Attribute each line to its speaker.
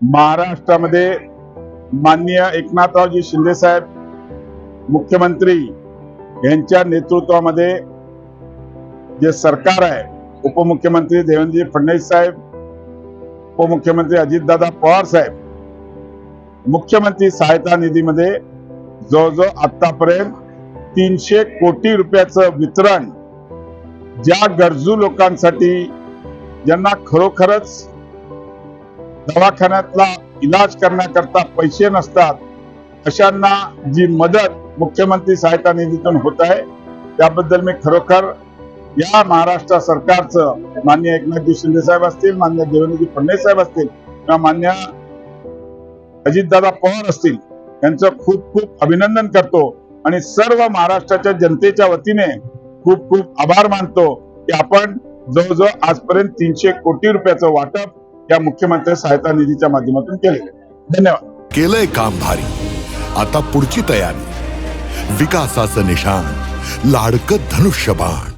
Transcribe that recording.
Speaker 1: महाराष्ट्रामध्ये माननीय एकनाथरावजी शिंदे साहेब मुख्यमंत्री यांच्या नेतृत्वामध्ये जे सरकार आहे, उपमुख्यमंत्री देवेंद्र फडणवीस साहेब, उपमुख्यमंत्री अजितदादा पवार साहेब, मुख्यमंत्री सहायता निधीमध्ये जवळजवळ आतापर्यंत 300 कोटी रुपयाचं वितरण ज्या गरजू लोकांसाठी, ज्यांना खरोखरच दवाखान्यातला इलाज करण्याकरता पैसे नसतात, अशांना जी मदत मुख्यमंत्री सहायता निधीतून होत आहे, त्याबद्दल मी खरोखर या महाराष्ट्र सरकारचं, माननीय एकनाथजी शिंदे साहेब असतील, माननीय देवेंद्रजी फडणवीस साहेब असतील किंवा मान्य अजितदादा पवार असतील, यांचं खूप खूप अभिनंदन करतो आणि सर्व महाराष्ट्राच्या जनतेच्या वतीने खूप खूप आभार मानतो की आपण जवळजवळ आजपर्यंत 300 कोटी रुपयाचं वाटप या मुख्यमंत्री सहायता निधीच्या माध्यमातून केले. धन्यवाद.
Speaker 2: केलंय काम भारी, आता पुढची तयारी. विकासाचं निशाण, लाडकं धनुष्यबाण.